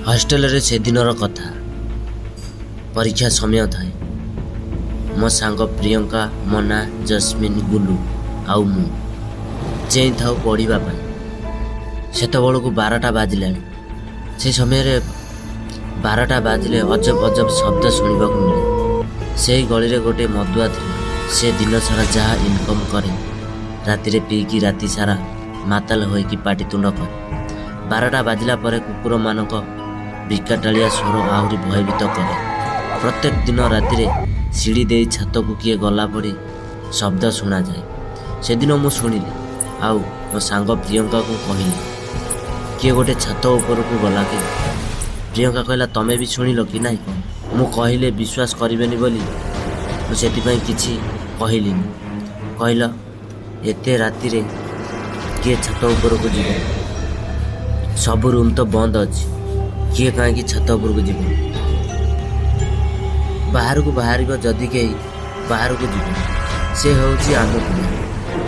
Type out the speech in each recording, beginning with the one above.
Hostel रे से दिनर कथा। परीक्षा समय थाए। मो सांग प्रियंका, मना, जस्मिन, गुलू आउ मु चेई थाउ पढ़ा। सेतबेलू 12टा बाजिलाଣି। से समय 12टा बाजिले अजब अजब शब्द शुणा मिले। से गली रे गोटे मदुआ थिला। से दिन सारा जहाँ इनकम करे राति पीकी राति सारा माताल होइकी पाटितुंड करे। 12टा बाजिला परे कुकुर मानक विकटालिया स्वर आहरी भयभीत करे। प्रत्येक दिन राति सीढ़ी दे छात को किए गला पड़ी शब्द शुणा जाए। से दिन मु शुणिली आउ मो सांग प्रियंका को कहली किए गोटे छात ऊपर को गला कि। प्रियंका कहला तमे भी शुणिल कि नहीं कह। मु कहले विश्वास करेनि बोली मुझे किसी कहलिनी। कहल एते राति रे किए छात ऊपर को जीव? सब रूम तो बंद अच्छी। किए कहीं छात ऊपर को जीव? बाहर को बाहर जदि कहीं बाहर को जीव से हूँ आम पिला।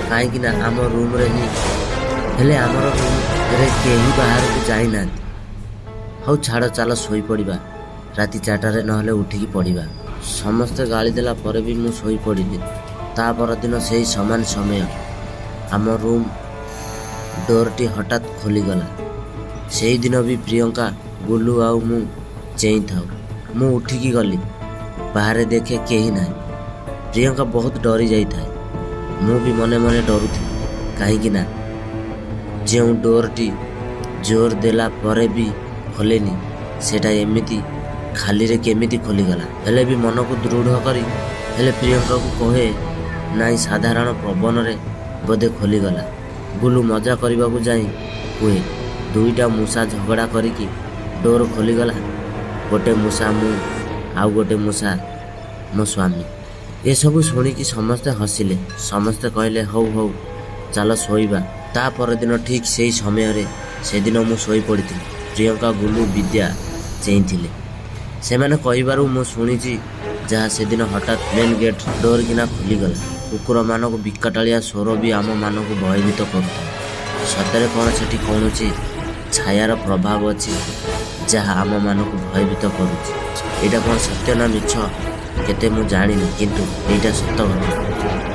कहीं आम रूम रे ही हेले आमर रूम रे कहीं बाहर को जाई ना। हौ छाड़ चल शोई पड़ा। राति 4टारे नहले उठिकी पढ़ा। समस्ते गाली देला पर भी मु शोई पड़िली। ता परदिन से ही समान समय आम रूम डोरटी हठात खोलीगला। से दिन भी प्रियंका, गुलू आउ मु चेई थाउ। मु उठिकी गली। बाहर देखे कहीं ना। प्रियंका बहुत डरी जाई थाए। मु भी मने मने डरुथी। कहीं जो डोरटी जोर देला परे भी खोलेनी सेटा एमिति खाली रे केमिति खोलीगला। हेले भी मन को दृढ़ करी हेले प्रियंका को कहे नाई साधारण पवन रे बोधे खोलीगला। गुलू मजा करने को जाई कहे 2टा मूषा झगड़ा करिकी डोर खोलीगला। गोटे मूषा मु आउ गोटे मूषा मो स्वामी। ये सब शुणिकी समस्ते हसिले। समस्ते कहले हौ हौ चल शोइबा। ता परदिन ठीक से समय से दिन मु शोई पड़ी। प्रियंका, गुलू, विद्या चेई से मैंने कहबारू मु शुणी जहाँ से दिन हठात मेन गेट डोर किना खोलीगला। कुकुर मानक विकटालिया स्वर भी आम मानक भयभीत करुता। सतरे कौन से कौन छायार प्रभाव अच्छी जहाँ आम मानक भयभीत करुच्ची। यहाँ कौन सत्य ना मिछ केते मु जानी, किंतु एटा सत घटना।